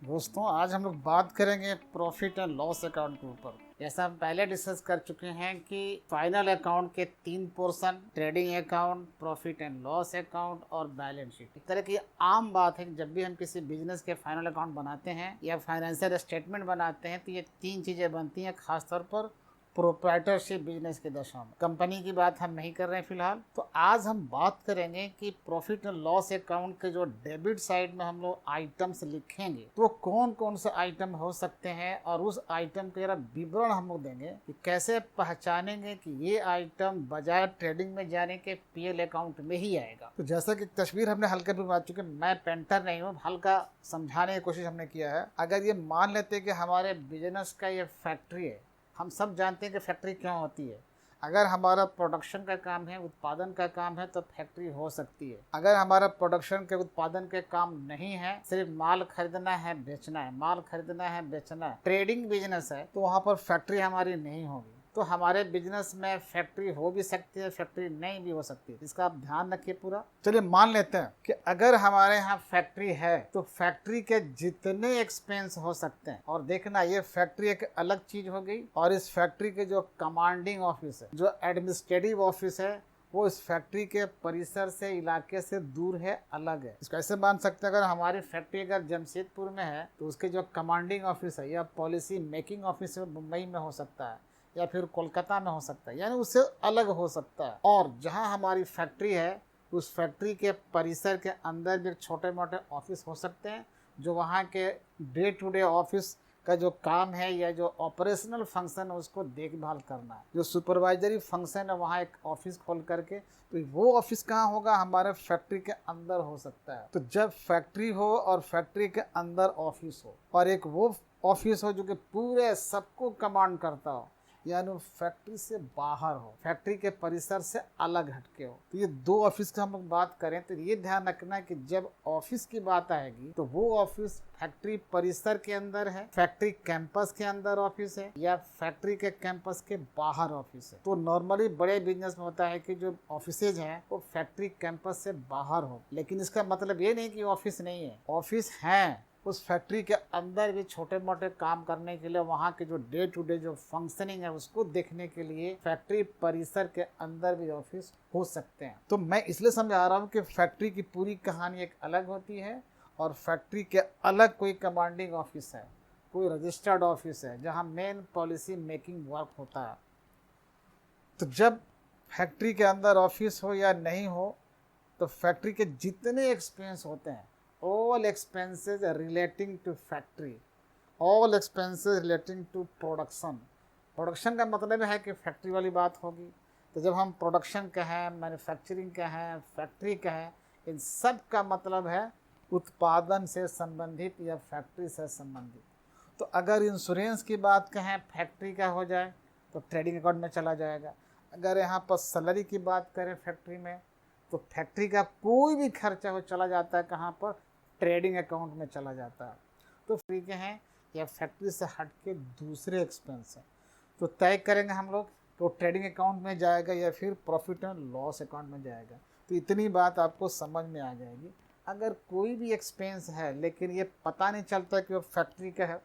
दोस्तों, आज हम लोग बात करेंगे प्रॉफिट एंड लॉस अकाउंट के ऊपर। जैसा हम पहले डिस्कस कर चुके हैं कि फाइनल अकाउंट के 3 portion, trading account, profit and loss account और बैलेंस शीट। इस तरह की आम बात है कि जब भी हम किसी बिजनेस के फाइनल अकाउंट बनाते हैं या फाइनेंशियल स्टेटमेंट बनाते हैं तो ये 3 चीज़ें बनती हैं, खासतौर पर प्रोप्राइटरशिप बिजनेस की दशा में। कंपनी की बात हम नहीं कर रहे हैं फिलहाल। तो आज हम बात करेंगे कि प्रॉफिट एंड लॉस अकाउंट के जो डेबिट साइड में हम लोग आइटम्स लिखेंगे तो कौन कौन से आइटम हो सकते हैं, और उस आइटम का जरा विवरण हम लोग देंगे कि कैसे पहचानेंगे कि ये आइटम बजाय ट्रेडिंग में जाने के पीएल अकाउंट में ही आएगा। तो जैसा कि तस्वीर हमने हल्के पे बात चुकी, मैं पेंटर नहीं हूँ, हल्का समझाने की कोशिश हमने किया है। अगर ये मान लेते हैं कि हमारे बिजनेस का ये फैक्ट्री है, हम सब जानते हैं कि फैक्ट्री क्यों होती है। अगर हमारा प्रोडक्शन का काम है, उत्पादन का काम है, तो फैक्ट्री हो सकती है। अगर हमारा प्रोडक्शन के उत्पादन के काम नहीं है, सिर्फ माल खरीदना है बेचना है, माल खरीदना है बेचना है, ट्रेडिंग बिजनेस है, तो वहाँ पर फैक्ट्री हमारी नहीं होगी। तो हमारे बिजनेस में फैक्ट्री हो भी सकती है, फैक्ट्री नहीं भी हो सकती है। इसका आप ध्यान रखिए पूरा। चलिए मान लेते हैं कि अगर हमारे यहाँ फैक्ट्री है तो फैक्ट्री के जितने एक्सपेंस हो सकते हैं, और देखना ये फैक्ट्री एक अलग चीज हो गई, और इस फैक्ट्री के जो कमांडिंग ऑफिस है, जो एडमिनिस्ट्रेटिव ऑफिस है, वो इस फैक्ट्री के परिसर से, इलाके से दूर है, अलग है। इसको ऐसे मान सकते हैं, अगर हमारी फैक्ट्री अगर जमशेदपुर में है तो उसके जो कमांडिंग ऑफिस है या पॉलिसी मेकिंग ऑफिस है मुंबई में हो सकता है, या फिर कोलकाता में हो सकता है, यानी उससे अलग हो सकता है। और जहां हमारी फैक्ट्री है उस फैक्ट्री के परिसर के अंदर भी छोटे मोटे ऑफिस हो सकते हैं, जो वहाँ के डे टू डे ऑफिस का जो काम है या जो ऑपरेशनल फंक्शन है उसको देखभाल करना है, जो सुपरवाइजरी फंक्शन है, वहाँ एक ऑफिस खोल करके। तो वो ऑफिस कहाँ होगा? हमारे फैक्ट्री के अंदर हो सकता है। तो जब फैक्ट्री हो और फैक्ट्री के अंदर ऑफिस हो, और एक वो ऑफिस हो जो कि पूरे सबको कमांड करता हो, यानी फैक्ट्री से बाहर हो, फैक्ट्री के परिसर से अलग हटके हो। तो ये 2 ऑफिस की हम लोग बात करें तो ये ध्यान रखना है कि जब ऑफिस की बात आएगी तो वो ऑफिस फैक्ट्री परिसर के अंदर है, फैक्ट्री कैंपस के अंदर ऑफिस है, या फैक्ट्री के कैंपस के बाहर ऑफिस है। तो नॉर्मली बड़े बिजनेस में होता है कि जो ऑफिसेज हैं वो फैक्ट्री कैंपस से बाहर हो, लेकिन इसका मतलब ये नहीं कि ऑफिस नहीं है, ऑफिस है। उस फैक्ट्री के अंदर भी छोटे मोटे काम करने के लिए, वहाँ के जो डे टू डे जो फंक्शनिंग है उसको देखने के लिए फैक्ट्री परिसर के अंदर भी ऑफिस हो सकते हैं। तो मैं इसलिए समझा रहा हूँ कि फैक्ट्री की पूरी कहानी एक अलग होती है, और फैक्ट्री के अलग कोई कमांडिंग ऑफिस है, कोई रजिस्टर्ड ऑफिस है जहाँ मेन पॉलिसी मेकिंग वर्क होता है। तो जब फैक्ट्री के अंदर ऑफिस हो या नहीं हो, तो फैक्ट्री के जितने एक्सपेंस होते हैं, all expenses relating to factory, all expenses relating to production। Production का मतलब है कि फैक्ट्री वाली बात होगी। तो जब हम प्रोडक्शन कहें, मैन्युफैक्चरिंग कहें, फैक्ट्री कहें, इन सब का मतलब है उत्पादन से संबंधित या फैक्ट्री से संबंधित। तो अगर इंश्योरेंस की बात कहें फैक्ट्री का हो जाए तो ट्रेडिंग अकाउंट में चला जाएगा। अगर यहाँ पर सैलरी की बात करें फैक्ट्री में, तो फैक्ट्री का कोई भी खर्चा हो चला जाता है कहाँ पर? ट्रेडिंग अकाउंट में चला जाता है। तो फ्री के हैं या फैक्ट्री से हट के दूसरे एक्सपेंस हैं, तो तय करेंगे हम लोग तो ट्रेडिंग अकाउंट में जाएगा या फिर प्रॉफिट एंड लॉस अकाउंट में जाएगा। तो इतनी बात आपको समझ में आ जाएगी। अगर कोई भी एक्सपेंस है लेकिन ये पता नहीं चलता कि वो फैक्ट्री का है,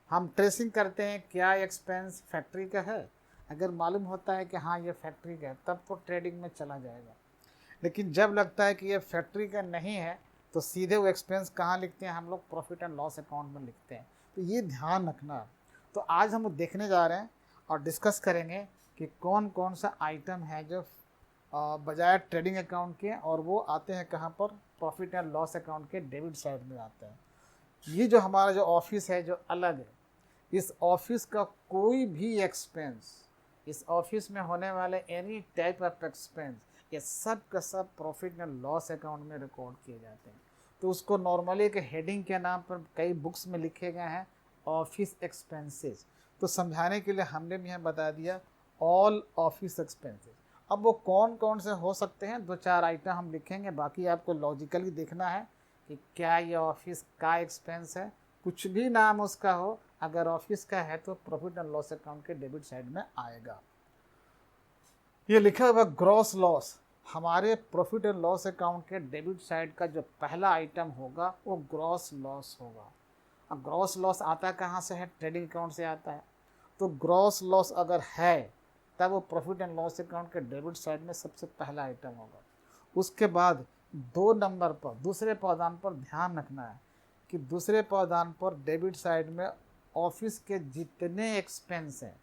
हम ट्रेसिंग करते हैं क्या एक्सपेंस फैक्ट्री का है। अगर मालूम होता है कि हाँ ये फैक्ट्री का है, तब तो ट्रेडिंग में चला जाएगा। लेकिन जब लगता है कि ये फैक्ट्री का नहीं है, तो सीधे वो एक्सपेंस कहाँ लिखते हैं हम लोग? प्रॉफिट एंड लॉस अकाउंट में लिखते हैं। तो ये ध्यान रखना। तो आज हम देखने जा रहे हैं और डिस्कस करेंगे कि कौन कौन सा आइटम है जो बजाय ट्रेडिंग अकाउंट के, और वो आते हैं कहाँ पर? प्रॉफिट एंड लॉस अकाउंट के डेबिट साइड में आते हैं। ये जो हमारा जो ऑफिस है जो अलग है, इस ऑफिस का कोई भी एक्सपेंस, इस ऑफिस में होने वाले एनी टाइप ऑफ एक्सपेंस, ये सब का सब प्रॉफिट एंड लॉस अकाउंट में रिकॉर्ड किए जाते हैं। तो उसको नॉर्मली एक हेडिंग के नाम पर कई बुक्स में लिखे गए हैं, ऑफिस एक्सपेंसेस। तो समझाने के लिए हमने भी यहाँ बता दिया ऑल ऑफिस एक्सपेंसेस। अब वो कौन कौन से हो सकते हैं, 2-4 आइटम हम लिखेंगे, बाकी आपको लॉजिकली देखना है कि क्या ये ऑफिस का एक्सपेंस है। कुछ भी नाम उसका हो, अगर ऑफिस का है तो प्रॉफिट एंड लॉस अकाउंट के डेबिट साइड में आएगा। ये लिखा हुआ ग्रॉस लॉस, हमारे प्रॉफिट एंड लॉस अकाउंट के डेबिट साइड का जो पहला आइटम होगा वो ग्रॉस लॉस होगा। अब ग्रॉस लॉस आता कहाँ से है? ट्रेडिंग अकाउंट से आता है। तो ग्रॉस लॉस अगर है तब वो प्रॉफिट एंड लॉस अकाउंट के डेबिट साइड में सबसे पहला आइटम होगा। उसके बाद 2 नंबर पर दूसरे पावदान पर ध्यान रखना है कि दूसरे पावदान पर डेबिट साइड में ऑफिस के जितने एक्सपेंस हैं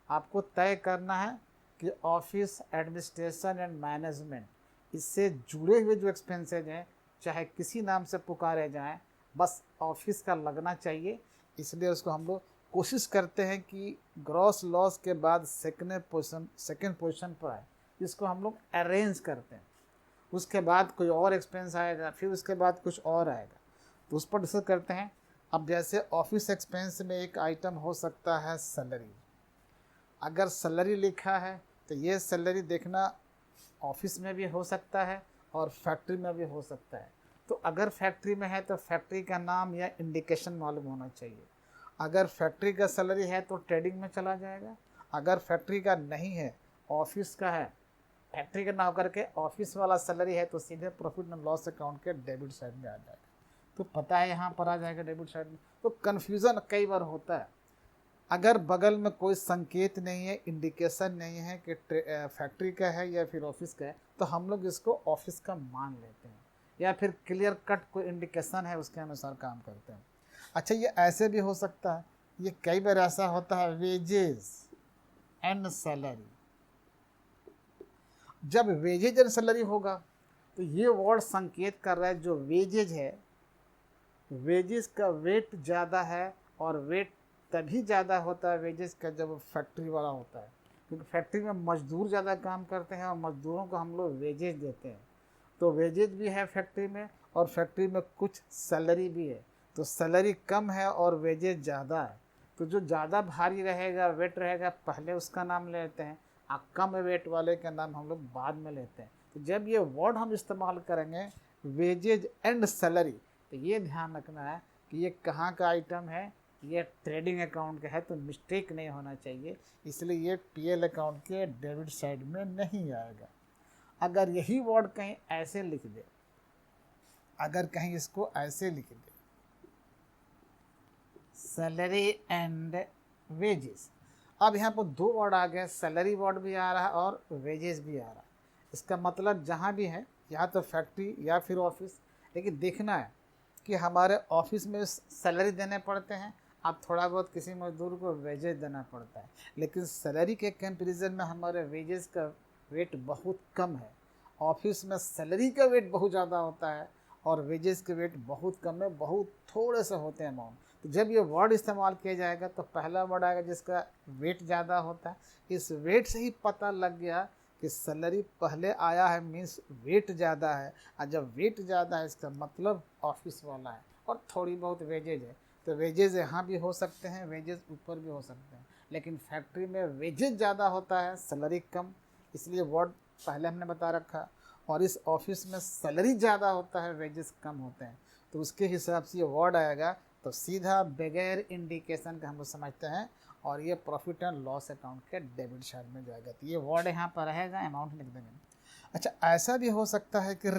आपको तय करना है कि ऑफिस एडमिनिस्ट्रेशन एंड मैनेजमेंट इससे जुड़े हुए जो एक्सपेंसेज हैं चाहे किसी नाम से पुकारे जाएं, बस ऑफिस का लगना चाहिए। इसलिए उसको हम लोग कोशिश करते हैं कि ग्रॉस लॉस के बाद सेकंड पोजीशन पर आए, इसको हम लोग अरेंज करते हैं। उसके बाद कोई और एक्सपेंस आएगा, फिर उसके बाद कुछ और आएगा, तो उस पर डिस्कस करते हैं। अब जैसे ऑफिस एक्सपेंस में एक आइटम हो सकता है सैलरी। अगर सैलरी लिखा है तो ये सैलरी देखना ऑफिस में भी हो सकता है और फैक्ट्री में भी हो सकता है। तो अगर फैक्ट्री में है तो फैक्ट्री का नाम या इंडिकेशन मालूम होना चाहिए। अगर फैक्ट्री का सैलरी है तो ट्रेडिंग में चला जाएगा। अगर फैक्ट्री का नहीं है, ऑफिस का है, फैक्ट्री का ना करके ऑफिस वाला सैलरी है, तो सीधे प्रॉफिट एंड लॉस अकाउंट के डेबिट साइड में आ जाएगा। तो पता है यहाँ पर आ जाएगा डेबिट साइड में। तो कन्फ्यूज़न कई बार होता है। अगर बगल में कोई संकेत नहीं है, इंडिकेशन नहीं है कि फैक्ट्री का है या फिर ऑफिस का है, तो हम लोग इसको ऑफिस का मान लेते हैं, या फिर क्लियर कट कोई इंडिकेशन है उसके अनुसार काम करते हैं। अच्छा, ये ऐसे भी हो सकता है, ये कई बार ऐसा होता है, वेजेस एंड सैलरी। जब वेजेज एंड सैलरी होगा तो ये वर्ड संकेत कर रहा है जो वेजेज है, वेजेस का वेट ज़्यादा है, और वेट तभी ज़्यादा होता है वेजेस का जब फैक्ट्री वाला होता है, क्योंकि फैक्ट्री में मजदूर ज़्यादा काम करते हैं और मजदूरों को हम लोग वेजेस देते हैं। तो वेजेस भी है फैक्ट्री में, और फैक्ट्री में कुछ सैलरी भी है। तो सैलरी कम है और वेजेस ज़्यादा है, तो जो ज़्यादा भारी रहेगा, वेट रहेगा, पहले उसका नाम लेते हैं, और कम वेट वाले का नाम हम लोग बाद में लेते हैं। तो जब ये वर्ड हम इस्तेमाल करेंगे वेजेज एंड सैलरी, तो ये ध्यान रखना है कि ये कहाँ का आइटम है, ये ट्रेडिंग अकाउंट का है, तो मिस्टेक नहीं होना चाहिए। इसलिए ये पीएल अकाउंट के डेबिट साइड में नहीं आएगा। अगर यही वर्ड कहीं ऐसे लिख दे, अगर कहीं इसको ऐसे लिख दे, सैलरी एंड वेजेस, अब यहाँ पर 2 वर्ड आ गए, सैलरी वर्ड भी आ रहा है और वेजेस भी आ रहा है। इसका मतलब जहाँ भी है, या तो फैक्ट्री या फिर ऑफिस, लेकिन देखना है कि हमारे ऑफिस में सैलरी देने पड़ते हैं, अब थोड़ा बहुत किसी मजदूर को वेजेस देना पड़ता है, लेकिन सैलरी के कंपैरिजन में हमारे वेजेस का वेट बहुत कम है। ऑफिस में सैलरी का वेट बहुत ज़्यादा होता है और वेजेस के वेट बहुत कम है, बहुत थोड़े से होते हैं अमाउंट। तो जब ये वर्ड इस्तेमाल किया जाएगा तो पहला वर्ड आएगा जिसका वेट ज़्यादा होता है। इस वेट से ही पता लग गया कि सैलरी पहले आया है, मीन्स वेट ज़्यादा है, और जब वेट ज़्यादा है इसका मतलब ऑफिस वाला है, और थोड़ी बहुत वेजेज है। तो वेजेज यहाँ भी हो सकते हैं, वेजेज ऊपर भी हो सकते हैं, लेकिन फैक्ट्री में वेजेज ज़्यादा होता है, सैलरी कम, इसलिए वर्ड पहले हमने बता रखा। और इस ऑफिस में सैलरी ज़्यादा होता है, वेजेस कम होते हैं, तो उसके हिसाब से ये वर्ड आएगा। तो सीधा बगैर इंडिकेशन का हम लोग समझते हैं, और ये प्रॉफिट एंड लॉस अकाउंट के डेबिट साइड में जाएगा। तो ये वर्ड यहाँ पर रहेगा, अमाउंट लिख देंगे। अच्छा, ऐसा भी हो सकता है कि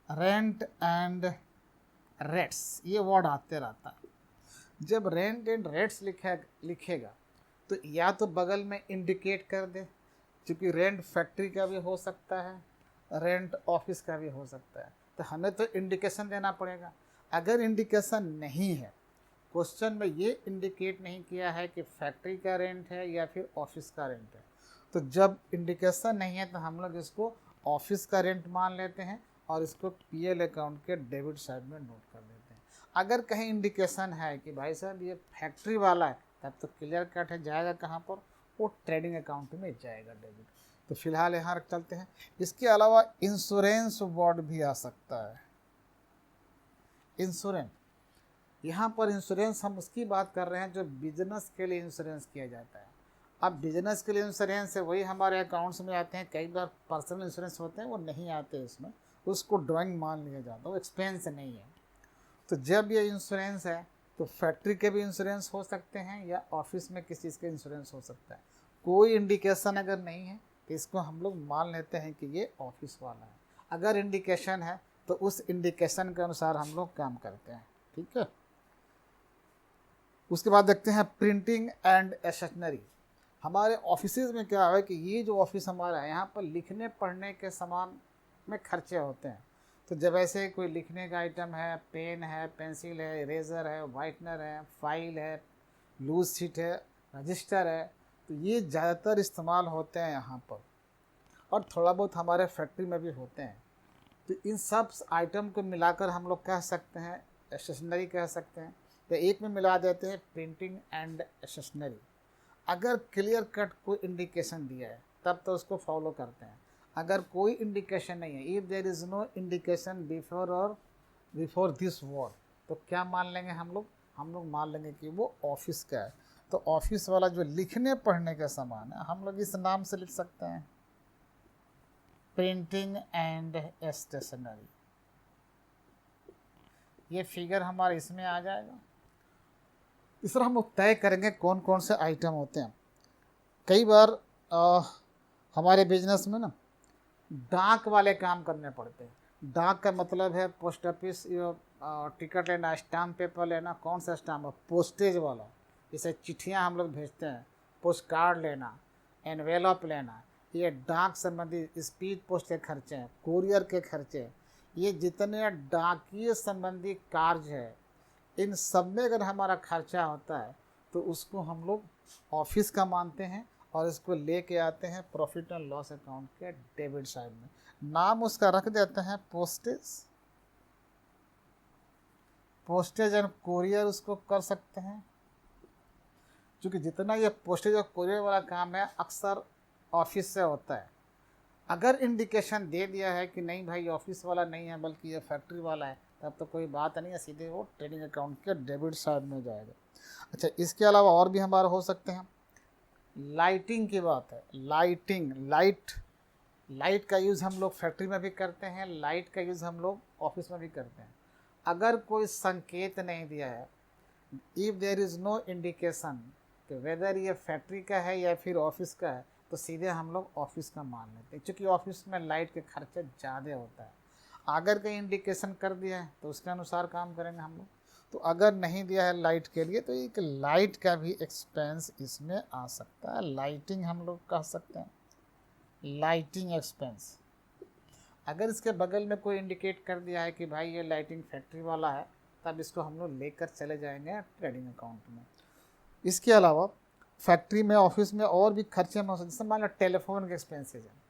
रेंट एंड रेट्स, ये वर्ड आते रहता है। जब रेंट एंड रेट्स लिखेगा तो या तो बगल में इंडिकेट कर दे, क्योंकि रेंट फैक्ट्री का भी हो सकता है, रेंट ऑफिस का भी हो सकता है, तो हमें तो इंडिकेशन देना पड़ेगा। अगर इंडिकेशन नहीं है, क्वेश्चन में ये इंडिकेट नहीं किया है कि फैक्ट्री का रेंट है या फिर ऑफिस का रेंट है, तो जब इंडिकेशन नहीं है तो हम लोग इसको ऑफिस का रेंट मान लेते हैं और इसको पीएल अकाउंट के डेबिट साइड में नोट कर लेते हैं। अगर कहीं इंडिकेशन है कि भाई साहब ये फैक्ट्री वाला है, तब तो क्लियर कट है, जाएगा कहाँ पर, वो ट्रेडिंग अकाउंट में जाएगा डेबिट। तो फिलहाल यहाँ रख चलते हैं। इसके अलावा इंश्योरेंस वर्ड भी आ सकता है। इंश्योरेंस, यहाँ पर इंश्योरेंस हम उसकी बात कर रहे हैं जो बिजनेस के लिए इंश्योरेंस किया जाता है। अब बिजनेस के लिए इंश्योरेंस है वही हमारे अकाउंट्स में आते हैं, कई बार पर्सनल इंश्योरेंस होते हैं वो नहीं आते इसमें, उसको ड्राइंग मान लिया जाता है, वो एक्सपेंस नहीं है। तो जब ये इंश्योरेंस है तो फैक्ट्री के भी इंश्योरेंस हो सकते हैं या ऑफिस में किसी चीज़ का इंश्योरेंस हो सकता है। कोई इंडिकेशन अगर नहीं है तो इसको हम लोग मान लेते हैं कि ये ऑफिस वाला है। अगर इंडिकेशन है तो उस इंडिकेशन के अनुसार हम लोग काम करते हैं। ठीक है। उसके बाद देखते हैं प्रिंटिंग एंड स्टेशनरी। हमारे ऑफिसेज में क्या है कि ये जो ऑफिस हमारा है यहाँ पर लिखने पढ़ने के सामान में खर्चे होते हैं। तो जब ऐसे कोई लिखने का आइटम है, पेन है, पेंसिल है, इरेज़र है, वाइटनर है, फाइल है, लूज शीट है, रजिस्टर है, तो ये ज़्यादातर इस्तेमाल होते हैं यहाँ पर, और थोड़ा बहुत हमारे फैक्ट्री में भी होते हैं। तो इन सब आइटम को मिलाकर हम लोग कह सकते हैं स्टेशनरी कह सकते हैं। तो एक में मिला देते हैं प्रिंटिंग एंड स्टेशनरी। अगर क्लियर कट कोई इंडिकेशन दिया है तब तो उसको फॉलो करते हैं। अगर कोई इंडिकेशन नहीं है, if there is no indication before this word, तो क्या मान लेंगे हम लोग मान लेंगे कि वो ऑफिस का है। तो ऑफिस वाला जो लिखने पढ़ने का सामान है हम लोग इस नाम से लिख सकते हैं, प्रिंटिंग एंड स्टेशनरी। ये फिगर हमारा इसमें आ जाएगा। इस तरह हम लोग तय करेंगे कौन कौन से आइटम होते हैं। कई बार हमारे बिजनेस में ना डाक वाले काम करने पड़ते हैं। डाक का मतलब है पोस्ट ऑफिस, टिकट लेना, स्टाम्प पेपर लेना। कौन सा स्टाम्प? पोस्टेज वाला। जैसे चिट्ठियाँ हम लोग भेजते हैं, पोस्ट कार्ड लेना, एनवेलप लेना, ये डाक संबंधी स्पीड पोस्ट के खर्चे हैं, कुरियर के खर्चे, ये जितने डाकिए संबंधी कार्य है, इन सब में अगर हमारा खर्चा होता है तो उसको हम लोग ऑफिस का मानते हैं और इसको लेके आते हैं प्रॉफिट एंड लॉस अकाउंट के डेबिट साइड में। नाम उसका रख देते हैं पोस्टेज एंड कुरियर उसको कर सकते हैं, क्योंकि जितना ये पोस्टेज और कुरियर वाला काम है अक्सर ऑफिस से होता है। अगर इंडिकेशन दे दिया है कि नहीं भाई ऑफिस वाला नहीं है बल्कि ये फैक्ट्री वाला है, तब तो कोई बात नहीं है, सीधे वो ट्रेडिंग अकाउंट के डेबिट साइड में जाएगा। अच्छा, इसके अलावा और भी हमारे हो सकते हैं। लाइटिंग की बात है, लाइट का यूज़ हम लोग फैक्ट्री में भी करते हैं, लाइट का यूज़ हम लोग ऑफिस में भी करते हैं। अगर कोई संकेत नहीं दिया है, if there is no indication कि वेदर ये फैक्ट्री का है या फिर ऑफिस का है, तो सीधे हम लोग ऑफिस का मान लेते हैं, क्योंकि ऑफिस में लाइट के खर्चे ज़्यादा होता है। अगर कहीं इंडिकेशन कर दिया है तो उसके अनुसार काम करेंगे हम लोग। तो अगर नहीं दिया है लाइट के लिए तो एक लाइट का भी एक्सपेंस इसमें आ सकता है। लाइटिंग हम लोग कह सकते हैं, लाइटिंग एक्सपेंस। अगर इसके बगल में कोई इंडिकेट कर दिया है कि भाई ये लाइटिंग फैक्ट्री वाला है, तब इसको हम लोग लेकर चले जाएंगे ट्रेडिंग अकाउंट में। इसके अलावा फैक्ट्री में, ऑफिस में और भी खर्चे में हो सकते हैं। जैसे मान लो टेलीफोन के एक्सपेंसेज हैं,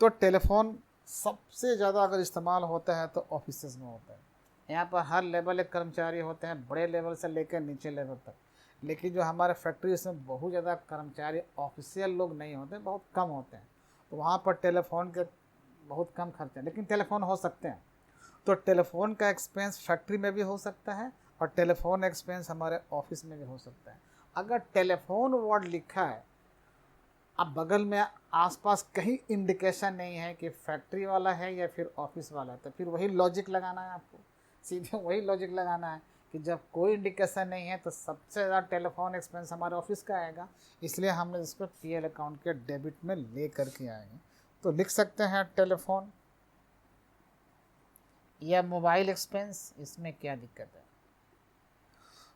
तो टेलीफोन सबसे ज़्यादा अगर इस्तेमाल होता है तो ऑफिसेज में होता है। यहाँ पर हर लेवल के कर्मचारी होते हैं, बड़े लेवल से लेकर नीचे लेवल तक। लेकिन जो हमारे फैक्ट्री में बहुत ज़्यादा कर्मचारी ऑफिशियल लोग नहीं होते, बहुत कम होते हैं, तो वहाँ पर टेलीफोन के बहुत कम खर्चे हैं, लेकिन टेलीफोन हो सकते हैं। तो टेलीफोन का एक्सपेंस फैक्ट्री में भी हो सकता है और टेलीफोन एक्सपेंस हमारे ऑफिस में भी हो सकता है। अगर टेलीफोन वर्ड लिखा है, अब बगल में आसपास कहीं इंडिकेशन नहीं है कि फैक्ट्री वाला है या फिर ऑफिस वाला है, तो फिर वही लॉजिक लगाना है आपको, सीधे वही लॉजिक लगाना है कि जब कोई इंडिकेशन नहीं है तो सबसे ज़्यादा टेलीफोन एक्सपेंस हमारे ऑफिस का आएगा, इसलिए हमने इसको पीएल अकाउंट के डेबिट में ले करके आएंगे। तो लिख सकते हैं टेलीफोन या मोबाइल एक्सपेंस, इसमें क्या दिक्कत है।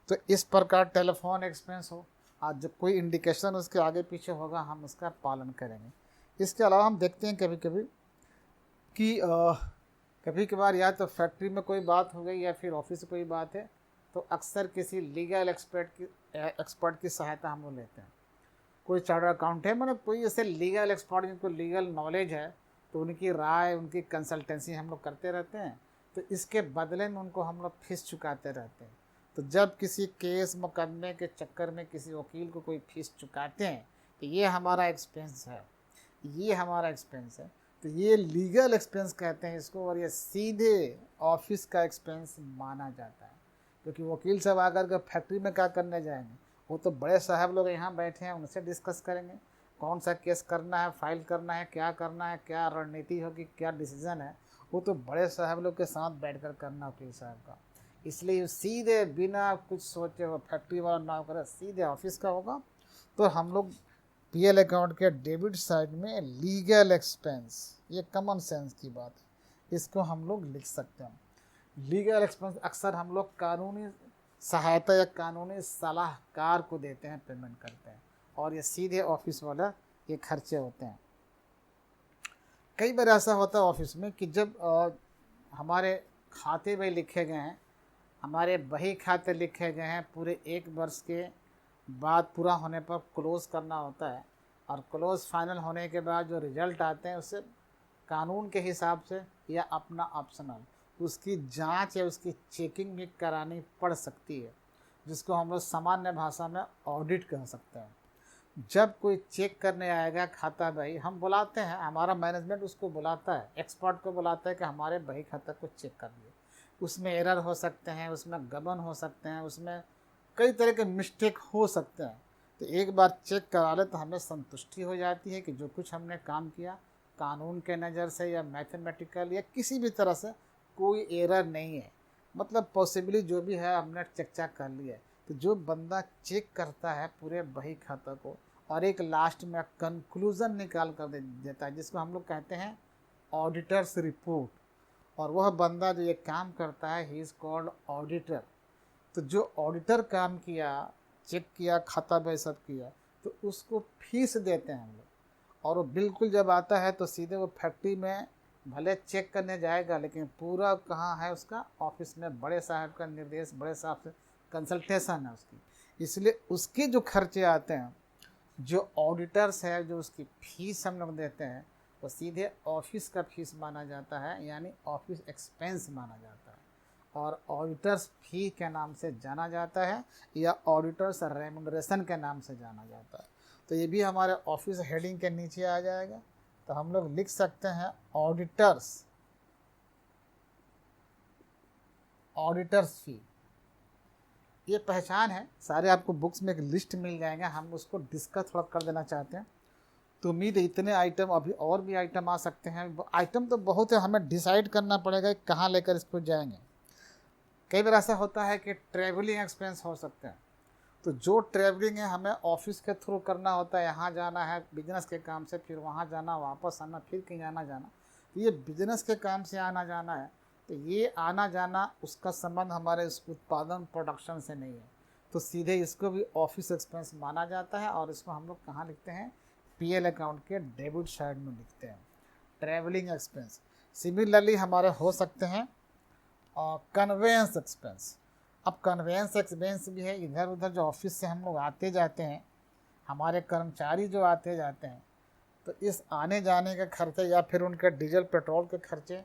तो इस प्रकार टेलीफोन एक्सपेंस हो, आज जब कोई इंडिकेशन उसके आगे पीछे होगा हम उसका पालन करेंगे। इसके अलावा हम देखते हैं कभी कभी कि कभी कभार या तो फैक्ट्री में कोई बात हो गई या फिर ऑफिस में कोई बात है, तो अक्सर किसी लीगल एक्सपर्ट की सहायता हम लोग लेते हैं। कोई चार्टर्ड अकाउंट है, मतलब कोई ऐसे लीगल एक्सपर्ट जिनको लीगल नॉलेज है, तो उनकी राय, उनकी कंसल्टेंसी हम लोग करते रहते हैं। तो इसके बदले में उनको हम लोग फीस चुकाते रहते हैं। तो जब किसी केस मुकदमे के चक्कर में किसी वकील को कोई फीस चुकाते हैं तो ये हमारा एक्सपेंस है, ये हमारा एक्सपेंस है। तो ये लीगल एक्सपेंस कहते हैं इसको, और ये सीधे ऑफिस का एक्सपेंस माना जाता है। क्योंकि वकील साहब आकर के फैक्ट्री में क्या करने जाएंगे, वो तो बड़े साहब लोग यहाँ बैठे हैं, उनसे डिस्कस करेंगे कौन सा केस करना है, फाइल करना है, क्या रणनीति होगी, क्या डिसीजन है, वो तो बड़े साहब लोग के साथ बैठ कर करना वकील साहब का। इसलिए सीधे बिना कुछ सोचे हुए फैक्ट्री वाला ना करे, सीधे ऑफिस का होगा। तो हम लोग पीएल अकाउंट के डेबिट साइड में लीगल एक्सपेंस, ये कॉमन सेंस की बात है, इसको हम लोग लिख सकते हैं। लीगल एक्सपेंस अक्सर हम लोग कानूनी सहायता या कानूनी सलाहकार को देते हैं, पेमेंट करते हैं, और ये सीधे ऑफिस वाला ये खर्चे होते हैं। कई बार ऐसा होता है ऑफिस में कि जब हमारे खाते में लिखे गए हैं, हमारे बही खाते लिखे गए हैं, पूरे 1 वर्ष के बाद पूरा होने पर क्लोज़ करना होता है, और क्लोज़ फाइनल होने के बाद जो रिज़ल्ट आते हैं उससे कानून के हिसाब से या अपना ऑप्शनल उसकी जांच या उसकी चेकिंग भी करानी पड़ सकती है, जिसको हम लोग सामान्य भाषा में ऑडिट कह सकते हैं। जब कोई चेक करने आएगा खाता बही, हम बुलाते हैं, हमारा मैनेजमेंट उसको बुलाता है, एक्सपर्ट को बुलाता है कि हमारे बही खाता को चेक कर लिए, उसमें एरर हो सकते हैं, उसमें गबन हो सकते हैं, उसमें कई तरह के मिस्टेक हो सकते हैं। तो एक बार चेक करा ले तो हमें संतुष्टि हो जाती है कि जो कुछ हमने काम किया कानून के नज़र से या मैथमेटिकल या किसी भी तरह से कोई एरर नहीं है, मतलब पॉसिबली जो भी है हमने चेक चाक कर लिया है। तो जो बंदा चेक करता है पूरे बही खाता को और एक लास्ट में कंक्लूज़न निकाल कर देता है, जिसको हम लोग कहते हैं ऑडिटर्स रिपोर्ट, और वह बंदा जो ये काम करता है ही इज़ कॉल्ड ऑडिटर। तो जो ऑडिटर काम किया, चेक किया, खाता बही सब किया, तो उसको फीस देते हैं हम लोग, और वो बिल्कुल जब आता है तो सीधे वो फैक्ट्री में भले चेक करने जाएगा, लेकिन पूरा कहाँ है उसका ऑफिस में बड़े साहब का निर्देश, बड़े साहब से कंसल्टेशन है उसकी, इसलिए उसके जो खर्चे आते हैं, जो ऑडिटर्स है जो उसकी फीस हम लोग देते हैं, वो सीधे ऑफिस का फीस माना जाता है, यानी ऑफिस एक्सपेंस माना जाता है, और ऑडिटर्स फी के नाम से जाना जाता है या ऑडिटर्स रेमुनरेशन के नाम से जाना जाता है। तो ये भी हमारे ऑफिस हेडिंग के नीचे आ जाएगा। तो हम लोग लिख सकते हैं ऑडिटर्स, ऑडिटर्स फी। ये पहचान है, सारे आपको बुक्स में एक लिस्ट मिल जाएगा, हम उसको डिस्कस थोड़ा कर देना चाहते हैं। तो उम्मीद है इतने आइटम, अभी और भी आइटम आ सकते हैं, आइटम तो बहुत है, हमें डिसाइड करना पड़ेगा कहाँ लेकर इसको जाएंगे। कई बार ऐसा होता है कि ट्रैवलिंग एक्सपेंस हो सकते हैं, तो जो ट्रैवलिंग है हमें ऑफिस के थ्रू करना होता है, यहाँ जाना है बिजनेस के काम से, फिर वहाँ जाना, वापस आना, फिर कहीं आना जाना, तो ये बिजनेस के काम से आना जाना है, तो ये आना जाना उसका संबंध हमारे इस उत्पादन प्रोडक्शन से नहीं है, तो सीधे इसको भी ऑफिस एक्सपेंस माना जाता है, और इसको हम लोग कहाँ लिखते हैं, पीएल अकाउंट के डेबिट साइड में लिखते हैं, ट्रैवलिंग एक्सपेंस। सिमिलरली हमारे हो सकते हैं कन्वेंस एक्सपेंस। अब कन्वेंस एक्सपेंस भी है, इधर उधर जो ऑफिस से हम लोग आते जाते हैं, हमारे कर्मचारी जो आते जाते हैं, तो इस आने जाने का खर्चा या फिर उनके डीजल पेट्रोल के खर्चे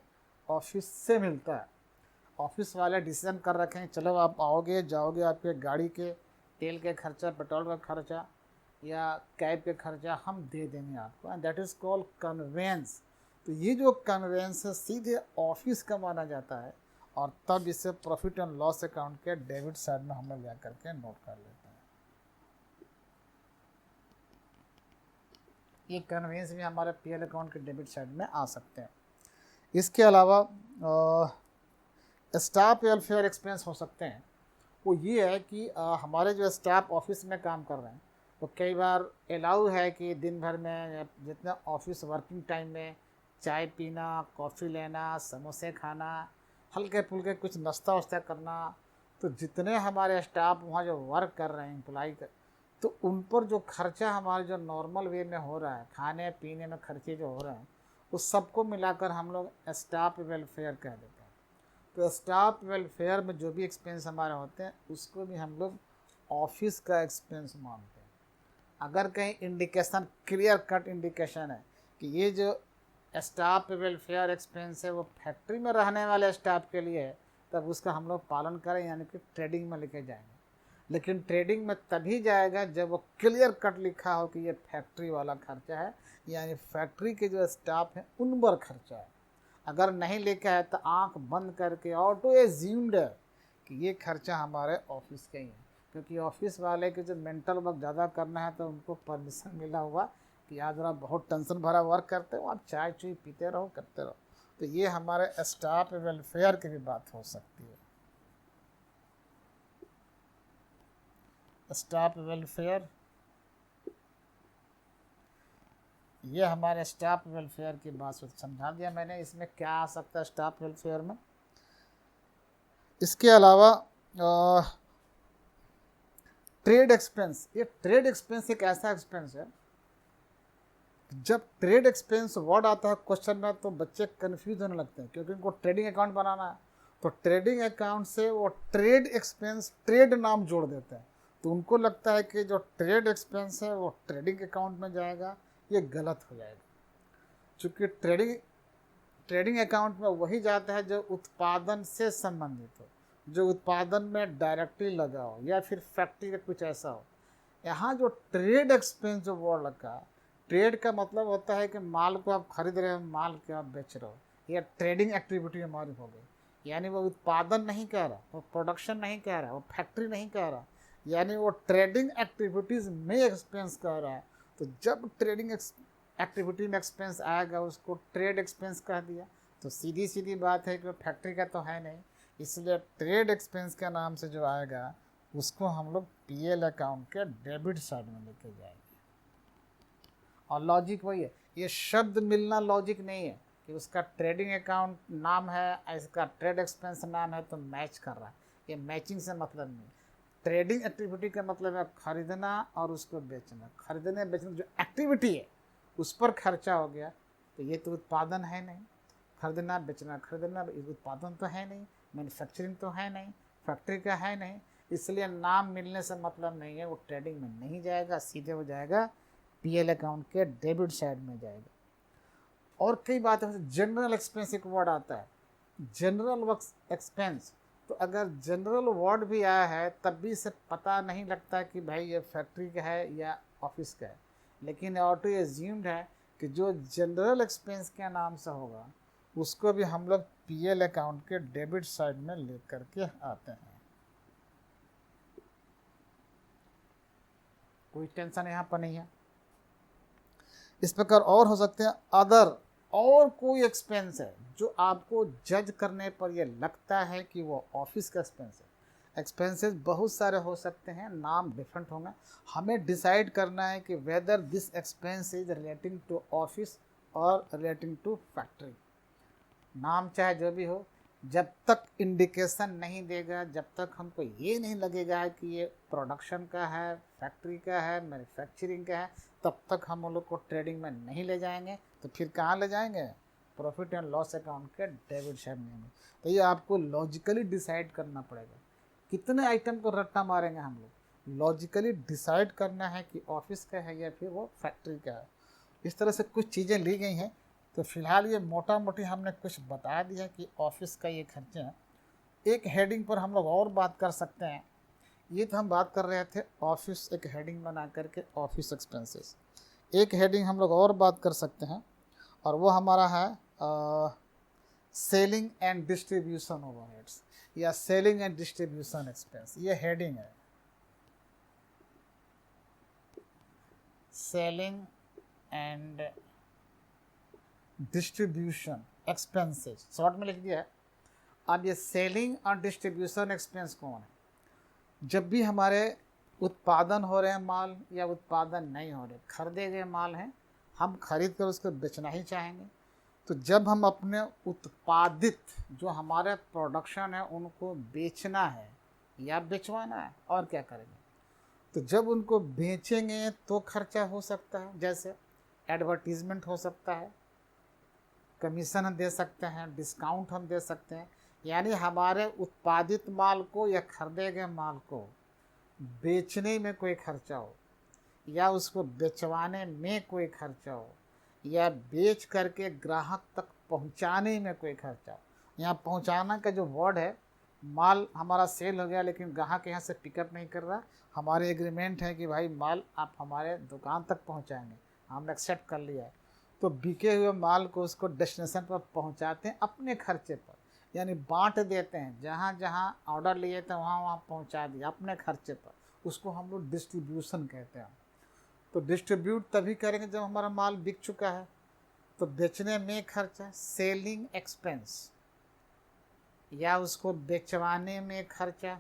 ऑफिस से मिलता है। ऑफिस वाले डिसीजन कर रखे हैं, चलो आप आओगे जाओगे, आपके गाड़ी के तेल के खर्चा, पेट्रोल का खर्चा या कैब के खर्चा हम दे देंगे आपको, and that is called conveyance. तो ये जो कन्वेंस है सीधे ऑफिस का माना जाता है, और तब इसे प्रॉफिट एंड लॉस अकाउंट के डेबिट साइड में हम लोग जा करके नोट कर लेते हैं। ये कन्वेंस भी हमारे पीएल अकाउंट के डेबिट साइड में आ सकते हैं। इसके अलावा स्टाफ वेलफेयर एक्सपेंस हो सकते हैं। वो ये है कि हमारे जो स्टाफ ऑफिस में काम कर रहे हैं, तो कई बार अलाउ है कि दिन भर में जितना ऑफिस वर्किंग टाइम में चाय पीना, कॉफ़ी लेना, समोसे खाना, हल्के फुल्के कुछ नाश्ता वास्ता करना, तो जितने हमारे स्टाफ वहाँ जो वर्क कर रहे हैं एम्प्लॉई का, तो उन पर जो खर्चा हमारे जो नॉर्मल वे में हो रहा है, खाने पीने में खर्चे जो हो रहे हैं, उस सबको मिलाकर हम लोग स्टाफ वेलफेयर कह देते हैं। तो स्टाफ वेलफेयर में जो भी एक्सपेंस हमारे होते हैं उसको भी हम लोग ऑफिस का एक्सपेंस मानते हैं। अगर कहीं इंडिकेशन, क्लियर कट इंडिकेशन है कि ये जो स्टाफ वेलफेयर एक्सपेंस है वो फैक्ट्री में रहने वाले स्टाफ के लिए है, तब उसका हम लोग पालन करें, यानी कि ट्रेडिंग में लेके जाएंगे। लेकिन ट्रेडिंग में तभी जाएगा जब वो क्लियर कट लिखा हो कि ये फैक्ट्री वाला खर्चा है, यानी फैक्ट्री के जो स्टाफ हैं उन पर खर्चा है। अगर नहीं लिखा है तो आंख बंद करके ऑटो एज्यूम्ड है कि ये खर्चा हमारे ऑफिस का ही है, क्योंकि ऑफिस वाले के जो मेंटल वर्क ज़्यादा करना है तो उनको परमिशन मिला हुआ कि आज जरा बहुत टेंशन भरा वर्क करते हो, आप चाय चुई पीते रहो, करते रहो। तो ये हमारे स्टाफ वेलफेयर की भी बात हो सकती है। स्टाफ वेलफेयर, ये हमारे स्टाफ वेलफेयर की बात समझा दिया मैंने। इसमें क्या आ सकता है स्टाफ वेलफेयर में, इसके अलावा ट्रेड एक्सपेंस, ये ट्रेड एक्सपेंस एक ऐसा एक्सपेंस है, जब ट्रेड एक्सपेंस वर्ड आता है क्वेश्चन में तो बच्चे कंफ्यूज होने लगते हैं, क्योंकि उनको ट्रेडिंग अकाउंट बनाना है। तो ट्रेडिंग अकाउंट से वो ट्रेड एक्सपेंस ट्रेड नाम जोड़ देते हैं, तो उनको लगता है कि जो ट्रेड एक्सपेंस है वो ट्रेडिंग अकाउंट में जाएगा। ये गलत हो जाएगा, क्योंकि ट्रेडिंग अकाउंट में वही जाता है जो उत्पादन से संबंधित हो, जो उत्पादन में डायरेक्टली लगा हो या फिर फैक्ट्री का कुछ ऐसा हो। यहाँ जो ट्रेड एक्सपेंस जो वर्ड लगा, ट्रेड का मतलब होता है कि माल को आप खरीद रहे हो, माल को आप बेच रहे हो, या ट्रेडिंग एक्टिविटी हमारी हो गई। यानी वो उत्पादन नहीं कह रहा, वो प्रोडक्शन नहीं कह रहा, वो फैक्ट्री नहीं कह रहा, यानी वो ट्रेडिंग एक्टिविटीज़ में एक्सपेंस कह रहा है। तो जब ट्रेडिंग एक्टिविटी में एक्सपेंस आएगा उसको ट्रेड एक्सपेंस कह दिया, तो सीधी सीधी बात है कि वो फैक्ट्री का तो है नहीं, इसलिए ट्रेड एक्सपेंस के नाम से जो आएगा उसको हम लोग पीएल अकाउंट के डेबिट साइड में लेके जाएंगे। और लॉजिक वही है, ये शब्द मिलना लॉजिक नहीं है कि उसका ट्रेडिंग अकाउंट नाम है, इसका ट्रेड एक्सपेंस नाम है तो मैच कर रहा है। ये मैचिंग से मतलब नहीं। ट्रेडिंग एक्टिविटी का मतलब है खरीदना और उसको बेचना। खरीदने बेचने जो एक्टिविटी है उस पर खर्चा हो गया, तो ये तो उत्पादन है नहीं। खरीदना बेचना, खरीदना उत्पादन तो है नहीं, मैन्युफैक्चरिंग तो है नहीं, फैक्ट्री का है नहीं, इसलिए नाम मिलने से मतलब नहीं है, वो ट्रेडिंग में नहीं जाएगा, सीधे हो जाएगा पीएल अकाउंट के डेबिट साइड में जाएगा। और कई बातें, जनरल एक्सपेंस एक वर्ड आता है, जनरल एक्सपेंस। तो अगर जनरल वर्ड भी आया है तब भी इसे पता नहीं लगता कि भाई ये फैक्ट्री का है या ऑफिस का है, लेकिन ऑटो एज्यूम्ड है कि जो जनरल एक्सपेंस के नाम से होगा उसको भी हम लोग पीएल अकाउंट के डेबिट साइड में लेकर के आते हैं। कोई टेंशन यहाँ पर नहीं है। इस प्रकार और हो सकते हैं अदर, और कोई एक्सपेंस है जो आपको जज करने पर यह लगता है कि वो ऑफिस का एक्सपेंस है। एक्सपेंसेस बहुत सारे हो सकते हैं, नाम डिफरेंट होंगे। हमें डिसाइड करना है कि whether this expense is relating to office और रिलेटिंग टू फैक्ट्री। नाम चाहे जो भी हो, जब तक इंडिकेशन नहीं देगा, जब तक हमको ये नहीं लगेगा कि ये प्रोडक्शन का है, फैक्ट्री का है, मैन्युफैक्चरिंग का है, तब तक हम लोग को ट्रेडिंग में नहीं ले जाएंगे। तो फिर कहाँ ले जाएंगे? प्रॉफिट एंड लॉस अकाउंट के डेबिट साइड में। तो ये आपको लॉजिकली डिसाइड करना पड़ेगा। कितने आइटम को रट्टा मारेंगे हम लोग? लॉजिकली डिसाइड करना है कि ऑफिस का है या फिर वो फैक्ट्री का है। इस तरह से कुछ चीज़ें ली गई हैं। तो फिलहाल ये मोटा मोटी हमने कुछ बता दिया कि ऑफिस का ये खर्चे हैं। एक हेडिंग पर हम लोग और बात कर सकते हैं। ये तो हम बात कर रहे थे ऑफिस, एक हेडिंग बना करके ऑफिस एक्सपेंसेस। एक हेडिंग हम लोग और बात कर सकते हैं और वो हमारा है सेलिंग एंड डिस्ट्रीब्यूशन ओवरहेड्स या सेलिंग एंड डिस्ट्रीब्यूशन एक्सपेंस। ये हेडिंग है, selling and distribution expenses, short में लिख दिया है। अब ये सेलिंग और डिस्ट्रीब्यूशन एक्सपेंस कौन है? जब भी हमारे उत्पादन हो रहे हैं माल या उत्पादन नहीं हो रहे, खरीदे गए माल हैं, हम खरीद कर उसको बेचना ही चाहेंगे। तो जब हम अपने उत्पादित जो हमारे प्रोडक्शन है उनको बेचना है या बेचवाना है, और क्या करेंगे? तो जब उनको बेचेंगे तो खर्चा हो सकता है, जैसे एडवर्टीजमेंट हो सकता है, कमीशन हम दे सकते हैं, डिस्काउंट हम दे सकते हैं। यानी हमारे उत्पादित माल को या खरीदे गए माल को बेचने में कोई खर्चा हो, या उसको बेचवाने में कोई खर्चा हो, या बेच करके ग्राहक तक पहुंचाने में कोई खर्चा हो। यहाँ पहुंचाना का जो वर्ड है, माल हमारा सेल हो गया लेकिन ग्राहक यहाँ से पिकअप नहीं कर रहा, हमारे एग्रीमेंट है कि भाई माल आप हमारे दुकान तक पहुँचाएँगे, हमने एक्सेप्ट कर लिया है। तो बिके हुए माल को उसको डेस्टिनेशन पर पहुंचाते हैं अपने खर्चे पर, यानी बांट देते हैं, जहाँ जहाँ ऑर्डर लिए थे वहाँ वहाँ पहुंचा दिया अपने खर्चे पर। उसको हम लोग डिस्ट्रीब्यूशन कहते हैं। तो डिस्ट्रीब्यूट तभी करेंगे जब हमारा माल बिक चुका है। तो बेचने में खर्चा, सेलिंग एक्सपेंस, या उसको बेचवाने में खर्चा,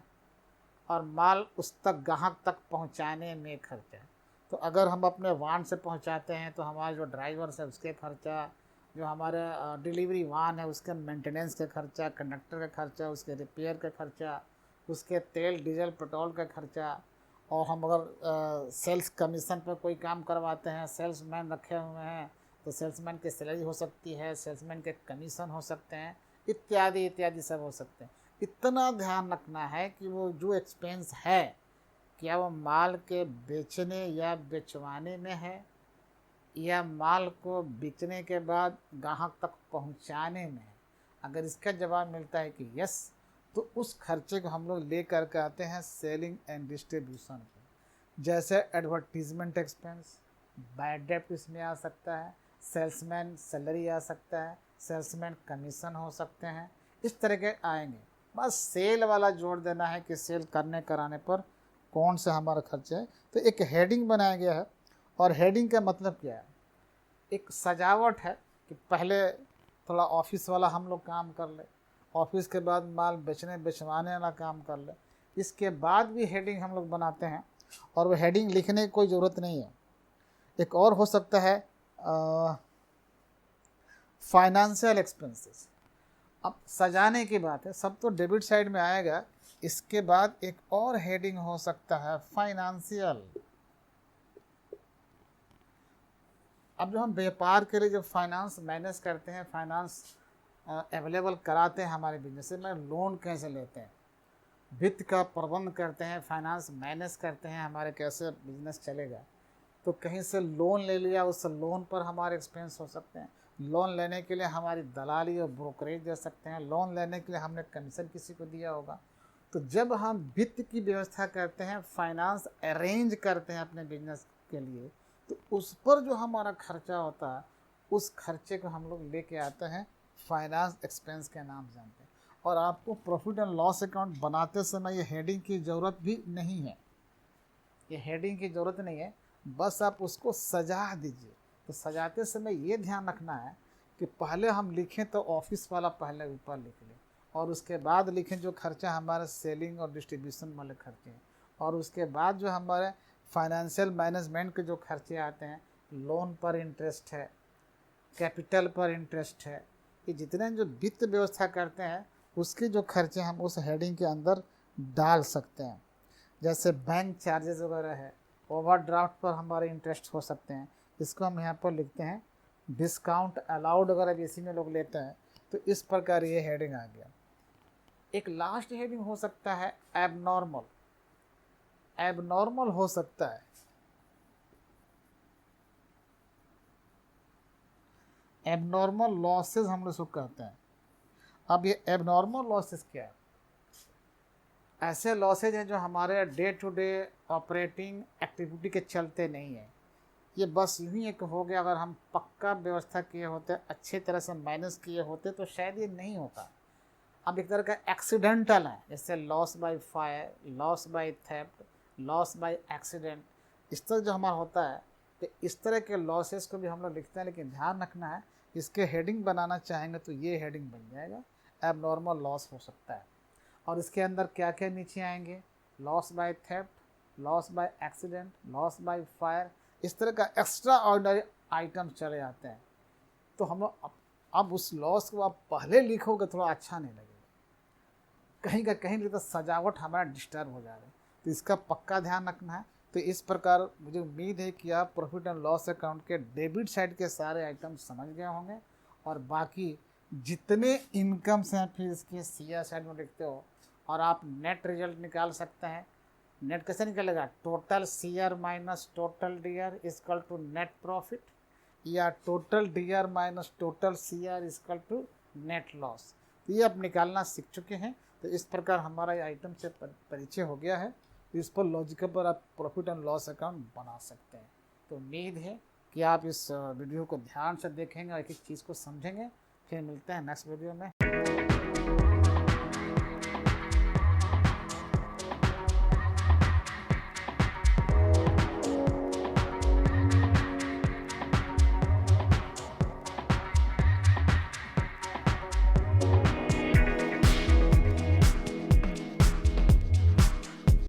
और माल उस तक ग्राहक तक पहुँचाने में खर्चा। तो अगर हम अपने वाहन से पहुंचाते हैं तो हमारे जो ड्राइवर है उसके खर्चा, जो हमारा डिलीवरी वाहन है उसके मेंटेनेंस का खर्चा, कंडक्टर का खर्चा, उसके रिपेयर का खर्चा, उसके तेल डीजल पेट्रोल का खर्चा, और हम अगर सेल्स कमीशन पर कोई काम करवाते हैं, सेल्समैन रखे हुए हैं तो सेल्समैन की सैलरी हो सकती है, सेल्समैन के कमीशन हो सकते हैं, इत्यादि इत्यादि सब हो सकते हैं। इतना ध्यान रखना है कि वो जो एक्सपेंस है क्या वो माल के बेचने या बेचवाने में है, या माल को बेचने के बाद ग्राहक तक पहुंचाने में है। अगर इसका जवाब मिलता है कि यस, तो उस खर्चे को हम लोग ले करके आते हैं सेलिंग एंड डिस्ट्रीब्यूशन पे। जैसे एडवर्टीजमेंट एक्सपेंस, बैड डेप्ट इसमें आ सकता है, सेल्समैन सैलरी आ सकता है, सेल्समैन कमीशन हो सकते हैं, इस तरह के आएंगे। बस सेल वाला जोड़ देना है कि सेल करने कराने पर कौन सा हमारा खर्चा है। तो एक हेडिंग बनाया गया है, और हेडिंग का मतलब क्या है, एक सजावट है कि पहले थोड़ा ऑफिस वाला हम लोग काम कर ले, ऑफिस के बाद माल बेचने बेचवाने वाला काम कर ले, इसके बाद भी हेडिंग हम लोग बनाते हैं। और वो हेडिंग लिखने की कोई ज़रूरत नहीं है। एक और हो सकता है फाइनेंशियल एक्सपेंसेस। अब सजाने की बात है, सब तो डेबिट साइड में आएगा, इसके बाद एक और हेडिंग हो सकता है फाइनेंशियल। अब जो हम व्यापार के लिए जब फाइनेंस मैनेज करते हैं, फाइनेंस अवेलेबल कराते हैं हमारे बिजनेस में, लोन कैसे लेते हैं, वित्त का प्रबंध करते हैं, फाइनेंस मैनेज करते हैं, हमारे कैसे बिजनेस चलेगा। तो कहीं से लोन ले लिया, उस लोन पर हमारे एक्सपेंस हो सकते हैं, लोन लेने के लिए हमारी दलाली और ब्रोकरेज दे सकते हैं, लोन लेने के लिए हमने कमीशन किसी को दिया होगा। तो जब हम वित्त की व्यवस्था करते हैं, फाइनेंस अरेंज करते हैं अपने बिजनेस के लिए, तो उस पर जो हमारा खर्चा होता है, उस खर्चे को हम लोग लेके आते हैं फाइनेंस एक्सपेंस के नाम जानते हैं। और आपको प्रॉफिट एंड लॉस अकाउंट बनाते समय ये हेडिंग की ज़रूरत भी नहीं है, ये हेडिंग की ज़रूरत नहीं है, बस आप उसको सजा दीजिए। तो सजाते समय ये ध्यान रखना है कि पहले हम लिखें तो ऑफिस वाला पहले ऊपर लिख लें, और उसके बाद लिखें जो खर्चा हमारे सेलिंग और डिस्ट्रीब्यूशन वाले खर्चे हैं, और उसके बाद जो हमारे फाइनेंशियल मैनेजमेंट के जो खर्चे आते हैं, लोन पर इंटरेस्ट है, कैपिटल पर इंटरेस्ट है, ये जितने जो वित्त व्यवस्था करते हैं उसके जो खर्चे हम उस हेडिंग के अंदर डाल सकते हैं। जैसे बैंक चार्जेस वगैरह है, ओवरड्राफ्ट पर हमारे इंटरेस्ट हो सकते हैं, इसको हम यहाँ पर लिखते हैं डिस्काउंट अलाउड वगैरह इसी में लोग लेते हैं। तो इस प्रकार ये हेडिंग आ गया। एक लास्ट हेडिंग हो सकता है एबनॉर्मल। एबनॉर्मल हो सकता है, एबनॉर्मल लॉसेस हम लोग इसको कहते हैं। अब ये एबनॉर्मल लॉसेस क्या है? ऐसे लॉसेज हैं जो हमारे day to day operating activity के चलते नहीं है, ये बस यूँ ही एक हो गया। अगर हम पक्का व्यवस्था किए होते, अच्छे तरह से मैनेज किए होते तो शायद ये नहीं होता। अब एक तरह का एक्सीडेंटल है, जैसे loss by fire, loss by theft, loss by accident, इस तरह जो हमारा होता है। तो इस तरह के लॉसेस को भी हम लोग लिखते हैं, लेकिन ध्यान रखना है इसके हेडिंग बनाना चाहेंगे तो ये हेडिंग बन जाएगा, एबनॉर्मल लॉस हो सकता है। और इसके अंदर क्या क्या नीचे आएंगे, loss by theft, loss by accident, loss by fire, इस तरह का एक्स्ट्रा ऑर्डिनरी आइटम चले जाते हैं। तो हम लोग अब उस लॉस को आप पहले लिखोगे थोड़ा अच्छा नहीं लगेगा, कहीं का कहीं तो सजावट हमारा डिस्टर्ब हो जा रहा है। तो इसका पक्का ध्यान रखना है। तो इस प्रकार मुझे उम्मीद है कि आप प्रॉफिट एंड लॉस अकाउंट के डेबिट साइड के सारे आइटम समझ गए होंगे, और बाकी जितने इनकम्स हैं फिर इसके सीआर साइड में लिखते हो, और आप नेट रिजल्ट निकाल सकते हैं। नेट कैसे निकलेगा, total CR minus total DR is equal to net profit, या total DR minus total CR is equal to net loss. तो ये आप निकालना सीख चुके हैं। तो इस प्रकार हमारा ये आइटम से परिचय हो गया है। इस पर लॉजिकल पर आप प्रॉफिट एंड लॉस अकाउंट बना सकते हैं। तो उम्मीद है कि आप इस वीडियो को ध्यान से देखेंगे और एक एक चीज़ को समझेंगे। फिर मिलते हैं नेक्स्ट वीडियो में।